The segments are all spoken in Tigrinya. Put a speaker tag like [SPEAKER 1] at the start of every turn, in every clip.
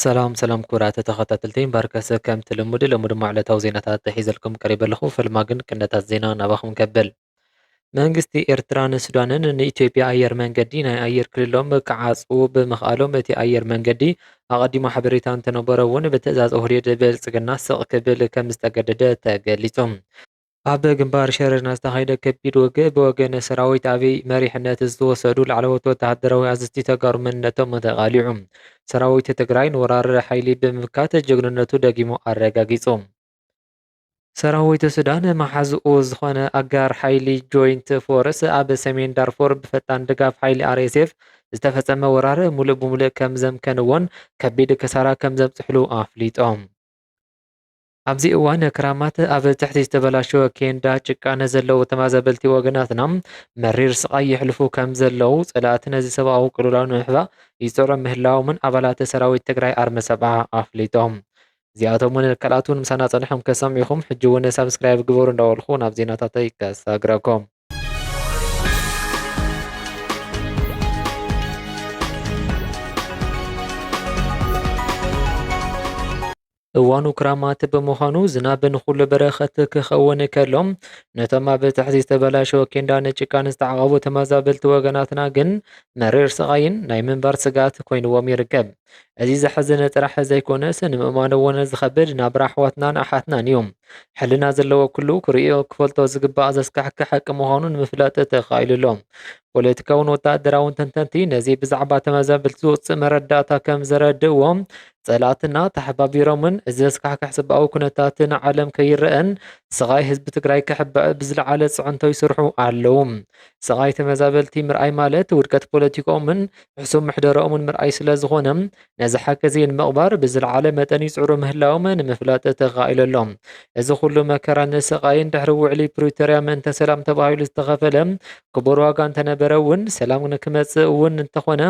[SPEAKER 1] سلام كرات تخطتلتين بركة كم تلمود لمود معلتها وزينتها تحيز لكم قريبا لخو فالماغن كنتا الزينة نباخم كبل منغستي إرتران سودانن ان إثيوبيا أير منغدي ناي أير كلهم كعاصو بمخالهم بتي أير منغدي أقدموا حبريتان تنبرون بتأزاز أهريد بلسقنا سق كبل كم استقدد تقليتهم ኣብ ግንባር ሸረና ዝተኻየደ ከቢድ ውግእ ብወገነ ሰራዊት ኣብይ መሪሕነት ዝተወሰዱ ላዕለዎት ወተሃደራዊ ኣዘዝቲ ተጋሩ መንነቶም ተቓሊዑ ሰራዊት ትግራይ ንወራሪ ሓይሊ ብምምካት ጅግንነቱ ደጊሙ ኣረጋጊጹ ሰራዊት ሱዳን መሓዝኡ ዝኾነ ኣጋር ሓይሊ ጆይንት ፎርስ ኣብ ሰሜን ዳርፎር ብፈጣን ድጋፍ ሓይሊ RSF ዝተፈጸመ ወራሪ ሙሉእ ብምሉእ ከም ዘምከንዎን ከቢድ ክሳራ ከም ዘብፅሕሉ ኣፍሊጦም ኣብዚ እዋን ክራማት ኣብ ትሕቲ ዝተበላሸወ ኬንዳ ጭቃነ ዘለዉ ተመዛበልቲ ወገናትና መሪር ስቃይ የሕልፉ ከም ዘለዉ ጸላእቲ ነዚ ሰብኣዊ ቅልውላው ንምሕባእ ይፅዕሩ ምህላዎምን ኣባላት ሰራዊት ትግራይ ኣርሚ ሰብዓ ኣፍሊጦም እዚኣቶምን ካልኣቱን ምሳና ፀኒሖም ከሰሚዑኹም ሕጂ እውን ሳብስክራይብ ግበሩ እንዳበልኹ ናብ ዜናታተይ ከሳግረኩም እዋኑ ክራማት ብምዃኑ ዝናብ ንኹሉ በረኸት ክኸውን ከሎም ነቶም ኣብ ትሕቲ ዝተበላሸወ ኬንዳ ንጭቃን ዝተዓቐቡ ተመዛበልቲ ወገናትና ግን መሪር ስቓይን ናይ ምንባር ስጋት ኮይንዎም ይርከብ እዚ ዘሕዝን ጥራሕ ዘይኮነስ ንምእማን እውን ዝኸብድ ናብራ ኣሕዋትናን ኣሓትናን እዮም ሕልና ዘለዎ ኩሉ ክሪኦ ክፈልጦ ዝግባእ ዘስካሕክሕ ሓቂ ምዃኑ ንምፍላጥ ተኻኢሉሎም ፖለቲካውን ወታደራውን ተንተንቲ ነዚ ብዛዕባ ተመዛበልቲ ዝወፅእ መረዳእታ ከም ዘረድእዎም ጸላእትና ተሓባቢሮምን እዚ ዘስካሕክሕ ሰብኣዊ ኩነታት ንዓለም ከይርአን ስቓይ ህዝቢ ትግራይ ክሕብዕ ብዝለዓለ ፅዕንቶ ይስርሑ ኣለዉ ስቓይ ተመዛበልቲ ምርኣይ ማለት ውድቀት ፖለቲኮምን ሕሱም ምሕደሮኦምን ምርኣይ ስለ ዝኾነ ነዚ ሓቂ እዚ ንምቕባር ብዝለዓለ መጠን ይፅዕሩ ምህላዎም ንምፍላጥ ተኻኢለሎም እዚ ኩሉ መከራን ስቓይን ድሕሪ ውዕሊ ፕሪቶርያ ምእንተ ሰላም ተባሂሉ ዝተኸፈለ ክቡር ዋጋ እንተነበረ እውን ሰላም ንክመፅእ እውን እንተኾነ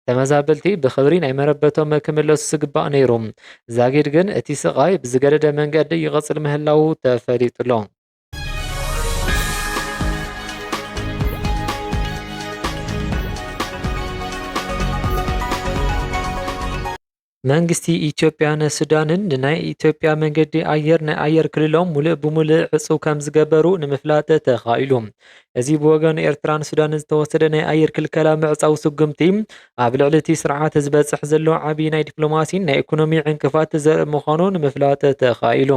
[SPEAKER 1] ተመዛበልቲ ብኽብሪ ናይ መረበቶም ክምለሱ ዝግባእ ነይሩ ዛጊድ ግን እቲ ስቓይ ብዝገደደ መንገዲ ይቐፅል ምህላው ተፈሊጡሎ መንግስቲ ኢትዮጵያን ሱዳንን ናይ ኢትዮጵያ መንገዲ ኣየር ናይ ኣየር ክልሎም ሙሉእ ብምሉእ ዕፁብ ከም ዝገበሩ ንምፍላጥ ተኻኢሉ እዚ ብወገን ኤርትራን ሱዳንን ዝተወሰደ ናይ ኣየር ክልከላ ምዕፃው ስጉምቲ ኣብ ልዕሊ እቲ ስርዓት ዝበፅሕ ዘሎ ዓብዪ ናይ ዲፕሎማሲን ናይ ኢኮኖሚ ዕንቅፋት ዘርኢ ምዃኑ ንምፍላጥ ተኻኢሉ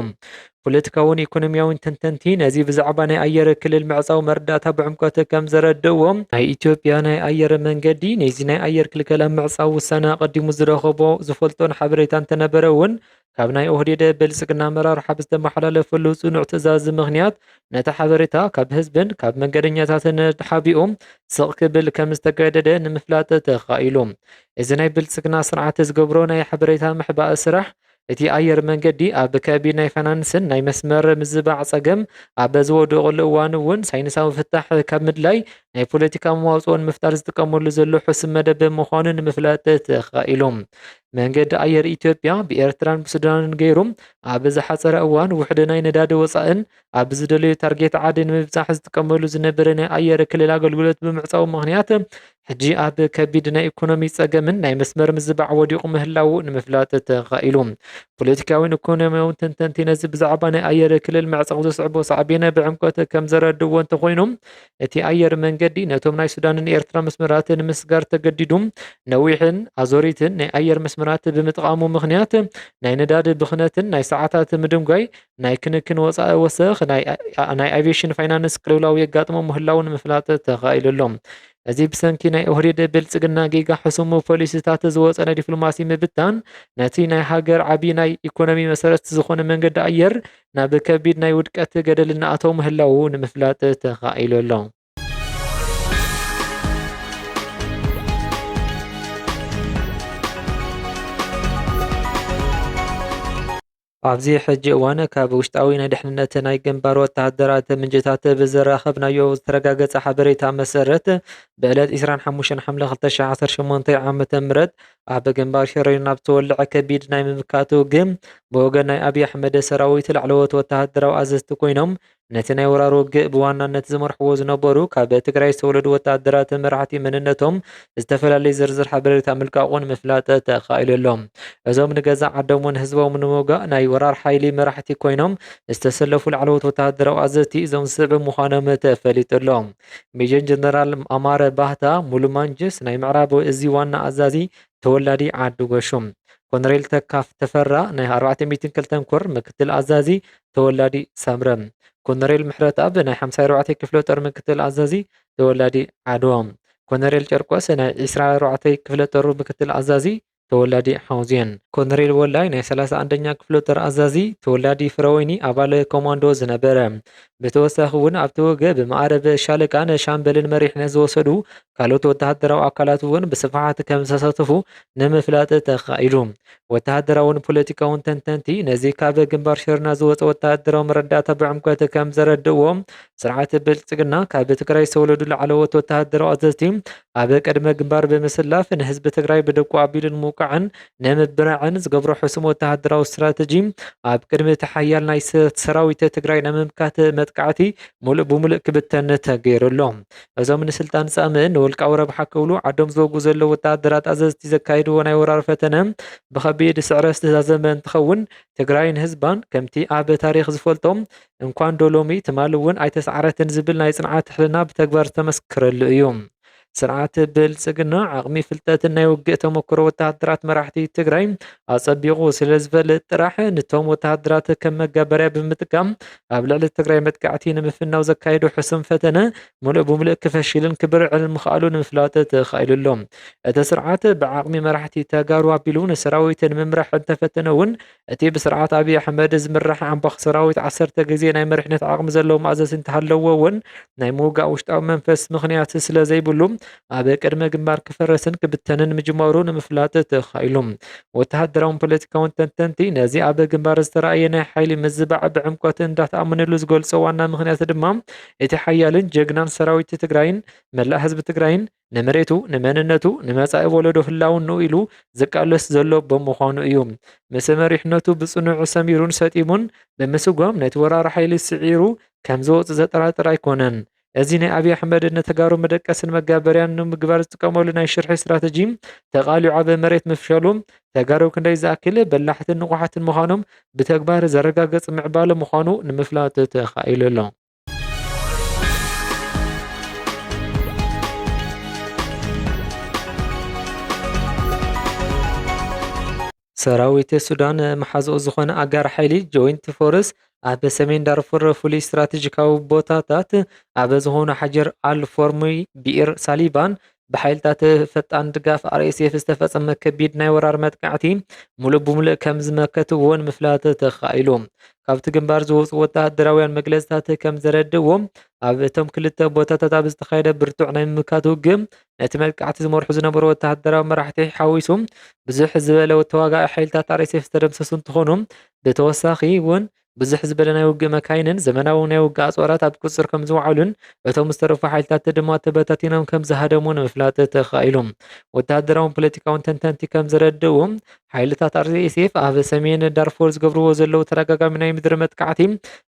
[SPEAKER 1] ፖለቲካውን ኢኮኖሚያውን ተንተንቲ ነዚ ብዛዕባ ናይ ኣየር ክልል ምዕፃው መረዳእታ ብዕምቆት ከም ዘረድእዎም ናይ ኢትዮጵያ ናይ ኣየር መንገዲ ነዚ ናይ ኣየር ክልከላ ምዕፃው ውሳነ ቀዲሙ ዝረኸቦ ዝፈልጦን ሓበሬታ እንተነበረ እውን ካብ ናይ ኦህዴድ ብልፅግና ኣመራርሓ ብዝተመሓላለፈሉ ፅኑዕ ትእዛዝ ምክንያት ነቲ ሓበሬታ ካብ ህዝብን ካብ መንገደኛታትን ተሓቢኦም ስቕ ክብል ከም ዝተገደደ ንምፍላጥ ተኻኢሉ እዚ ናይ ብልፅግና ስርዓት ዝገብሮ ናይ ሓበሬታ ምሕባእ ስራሕ እቲ ኣየር መንገዲ ኣብ ከቢድ ናይ ፋይናንስን ናይ መስመር ምዝባዕ ፀገም ኣብ ዝወደቐሉ እዋን እውን ሳይንሳዊ ፍታሕ ካብ ምድላይ ናይ ፖለቲካ መዋፅኦ ንምፍጣር ዝጥቀመሉ ዘሎ ሕሱም መደብ ምዃኑ ንምፍላጥ ተኻኢሎም መንገዲ ኣየር ኢትዮጵያ ብኤርትራን ብሱዳንን ገይሩ ኣብ ዝሓፀረ እዋን ውሕድ ናይ ነዳዲ ወፃእን ኣብ ዝደለዩ ታርጌት ዓዲ ንምብፃሕ ዝጥቀመሉ ዝነበረ ናይ ኣየር ክልል ኣገልግሎት ብምዕፃው ምክንያት ሕጂ ኣብ ከቢድ ናይ ኢኮኖሚ ፀገምን ናይ መስመር ምዝባዕ ወዲቑ ምህላው ንምፍላጥ ተኻኢሉ ፖለቲካውን ኢኮኖሚያውን ተንተንቲ ነዚ ብዛዕባ ናይ ኣየር ክልል ምዕፃው ዘስዕቦ ሳዕቤነ ብዕምቆት ከም ዘረድእዎ እንተኮይኖም እቲ ኣየር መንገዲ ነቶም ናይ ሱዳንን ኤርትራ መስመራት ንምስጋር ተገዲዱ ነዊሕን ኣዞሪትን ናይ ኣየር መስመራት ብምጥቃሙ ምክንያት ናይ ነዳዲ ብኽነትን ናይ ሰዓታት ምድምጓይ ናይ ክንክን ወፃኢ ወሰኽ ናይ ኣቪዬሽን ፋይናንስ ቅልውላው የጋጥሞ ምህላው ንምፍላጥ ተኻኢሉሎም እዚ ብሰንኪ ናይ ኦህዴድ ብልፅግና ጌጋ ሕሱም ፖሊሲታት ዝወፀ ናይ ዲፕሎማሲ ምብታን ነቲ ናይ ሃገር ዓብዪ ናይ ኢኮኖሚ መሰረት ዝኾነ መንገዲ ኣየር ናብ ከቢድ ናይ ውድቀት ገደል እናኣተው ምህላው ንምፍላጥ ተኻኢሉሎ ኣብዚ ሕጂ እዋን ካብ ውሽጣዊ ናይ ድሕንነት ናይ ግንባር ወተሃደራት ምንጭታት ብዘራኸብናዮ ዝተረጋገፀ ሓበሬታ መሰረት ብዕለት 25 ሓምለ 2018 ዓ.ም ኣብ ግንባር ሽረ ናብ ዝተወልዐ ከቢድ ናይ ምምካቱ ግን ብወገን ናይ ኣብዪ ኣሕመድ ሰራዊት ላዕለዎት ወተሃደራዊ ኣዘዝቲ ኮይኖም ነቲ ናይ ወራር ውግእ ብዋናነት ዝመርሕዎ ዝነበሩ ካብ ትግራይ ዝተወለዱ ወተሃደራት መራሕቲ መንነቶም ዝተፈላለዩ ዝርዝር ሓበሬታ ምልቃቑን ምፍላጥ ተኻኢሉሎም እዞም ንገዛ ዓዶምን ህዝቦም ንምውጋእ ናይ ወራር ሓይሊ መራሕቲ ኮይኖም ዝተሰለፉ ላዕለዎት ወተሃደራዊ ኣዘዝቲ እዞም ዝስዕብ ምዃኖም ተፈሊጡሎም ሜጀር ጀነራል ኣማረ ባህታ ሙሉማንጅስ ናይ ምዕራብ እዚ ዋና ኣዛዚ ተወላዲ ዓዱ ጎሹም ኮሎኔል ተካፍ ተፈራ ናይ 402 ኮር ምክትል ኣዛዚ ተወላዲ ሳምረ ኮሎኔል ምሕረት ኣብ ናይ 54 ክፍለ ጦር ምክትል ኣዛዚ ተወላዲ ዓድዋም ኮሎኔል ጨርቆስ ናይ 24 ክፍለ ጦር ምክትል ኣዛዚ ተወላዲ ሓውዝየን ኮሎኔል ወላይ ናይ 31ኛ ክፍለ ጦር ኣዛዚ ተወላዲ ፍረወይኒ ኣባል ኮማንዶ ዝነበረ ብተወሳኺ እውን ኣብቲ ወገብ ብማዕረብ ሻለቃን ሻምበልን መሪሕነት ዝወሰዱ ካልኦት ወተሃደራዊ ኣካላት እውን ብስፍሓት ከም ዝተሳተፉ ንምፍላጥ ተኻኢሉ ወተሃደራውን ፖለቲካውን ተንተንቲ ነዚ ካብ ግንባር ሽርና ዝወፀ ወተሃደራዊ መረዳእታ ብዕምቆት ከም ዘረድእዎም ስርዓት ብልፅግና ካብ ትግራይ ዝተወለዱ ላዕለዎት ወተሃደራዊ ኣዘዝቲ ኣብ ቀድመ ግንባር ብምስላፍ ንህዝቢ ትግራይ ብደቁ ኣቢሉ ንምውቃዕን ንምብራዕን ዝገብሮ ሕሱም ወተሃደራዊ ስትራተጂ ኣብ ቅድሚ እቲ ሓያል ናይ ሰራዊት ትግራይ ንምምካት መጥቃዕቲ ሙሉእ ብሙሉእ ክብተን ተገይሩሎም እዞም ንስልጣን ፃምእን ንውልቃዊ ረብሓ ክብሉ ዓዶም ዝወጉ ዘለዉ ወተሃደራት ኣዘዝቲ ዘካይድዎ ናይ ወራር ፈተነ ብከቢድ ስዕረ ዝተዛዘመ እንትኸውን ትግራይን ህዝባን ከምቲ ኣብ ታሪክ ዝፈልጦም እንኳን ዶሎሚ ትማል እውን ኣይተሰዓረትን ዝብል ናይ ፅንዓት ሕልና ብተግባር ዝተመስክረሉ እዩ ስርዓት ብልፅግና ዓቕሚ ፍልጠትን ናይ ውግእ ተመክሮ ወተሃደራት መራሕቲ ትግራይ ኣፀቢቑ ስለ ዝፈልጥ ጥራሕ ነቶም ወተሃደራት ከም መጋበርያ ብምጥቃም ኣብ ልዕሊ ትግራይ መጥቃዕቲ ንምፍናው ዘካየዱ ሕሱም ፈተነ ሙሉእ ብሙሉእ ክፈሽልን ክብርዕን ምኽኣሉ ንምፍላጥ ተኻኢሉሎም እቲ ስርዓት ብዓቕሚ መራሕቲ ተጋሩ ኣቢሉ ንሰራዊት ንምምራሕ እንተፈተነ እውን እቲ ብስርዓት ኣብዪ ኣሕመድ ዝምራሕ ኣምባኽ ሰራዊት 10 ግዜ ናይ መሪሕነት ዓቕሚ ዘለዎም ኣዘዝቲ እንተሃለዎ እውን ናይ ምውጋእ ውሽጣዊ መንፈስ ምኽንያት ስለ ዘይብሉ ኣብ ቅድመ ግንባር ክፈረስን ክብተንን ምጅማሩ ንምፍላጥ ተኻኢሉ ወተሃደራውን ፖለቲካውን ተንተንቲ ነዚ ኣብ ግንባር ዝተረኣየ ናይ ሓይሊ ምዝባዕ ብዕምቆት እንዳተኣምንሉ ዝገልጾ ዋና ምክንያት ድማ እቲ ሓያልን ጀግናን ሰራዊት ትግራይን መላእ ህዝቢ ትግራይን ንመሬቱ ንመንነቱ ንመጻኢ ወለዶ ህላውኑ ኢሉ ዝቃለስ ዘሎ ብምዃኑ እዩ ምስ መሪሕነቱ ብጽኑዕ ሰሚሩን ሰጢሙን ብምስጓም ነቲ ወራሪ ሓይሊ ስዒሩ ከም ዝወፅእ ዘጠራጥር ኣይኮነን እዚ ናይ ኣብዪ ኣሕመድ ነተጋሩ መደቀስን መጋበርያን ንምግባር ዝጥቀመሉ ናይ ሽርሒ ስትራተጂ ተቓሊዑ ኣብ መሬት ምፍሻሉ ተጋሩ ክንደይ ዝኣክል በላሕትን ንቑሓትን ምዃኖም ብተግባር ዘረጋገፅ ምዕባለ ምዃኑ ንምፍላጥ ተኻኢሉ ኣሎ ሰራዊት ሱዳን መሓዝኡ ዝኾነ ኣጋር ሓይሊ ጆይንት ፎርስ ኣብ ሰሜን ዳርፉር ፍሉይ ስትራቴጂካዊ ቦታታት ኣብ ዝኾኑ ሓጀር ኣልፎርሚ ቢኢር ሳሊባን ብሓይልታት ፈጣን ድጋፍ RSF ዝተፈፀመ ከቢድ ናይ ወራር መጥቃዕቲ ሙሉእ ብሙሉእ ከም ዝመከትዎን ምፍላጥ ተኻኢሉ ካብቲ ግንባር ዝወፁ ወተሃደራውያን መግለፅታት ከም ዘረድእዎም ኣብ እቶም ክልተ ቦታታት ኣብ ዝተኻየደ ብርቱዕ ናይ ምምካት ውግእ ነቲ መጥቃዕቲ ዝመርሑ ዝነበሩ ወተሃደራዊ መራሕቲ ሓዊሱ ብዙሕ ዝበለ ተዋጋኢ ሓይልታት RSF ዝተደምሰሱ እንትኾኑ ብተወሳኺ እውን ብዙሕ ዝበለ ናይ ውግእ መካይንን ዘመናዊ ናይ ውግእ ኣፅዋራት ኣብ ቁፅር ከም ዝወዓሉን እቶም ዝተረፉ ሓይልታት ድማ ተበታቲኖም ከም ዝሃደሙን ምፍላጥ ተኻኢሉ ወተሃደራውን ፖለቲካውን ተንተንቲ ከም ዘረድእዎ ሓይልታት RSF ኣብ ሰሜን ዳርፉር ዝገብርዎ ዘለዉ ተረጋጋሚ ናይ ምድሪ መጥቃዕቲ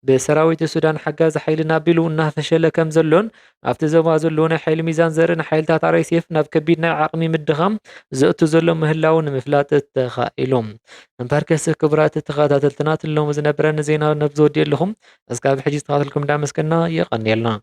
[SPEAKER 1] ብሰራዊት ሱዳን ሓጋዚ ሓይሊ ናቢሉ እናፈሸለ ከም ዘሎን ኣብቲ ዞባ ዘለዎ ናይ ሓይሊ ሚዛን ዘርኢ ሓይልታት RSF ናብ ከቢድ ናይ ዓቕሚ ምድኻም ዘእቱ ዘሎ ምህላው ንምፍላጥ ተኻኢሉ እምበር ከስ ክቡራት ተኸታተልትና ሎም ዝነበረን ዜና ነብዚ ወዲኡ ኣለኹም እስካብ ሕጂ ዝተኸታተልኩም እንዳመስገንና የቐኒየልና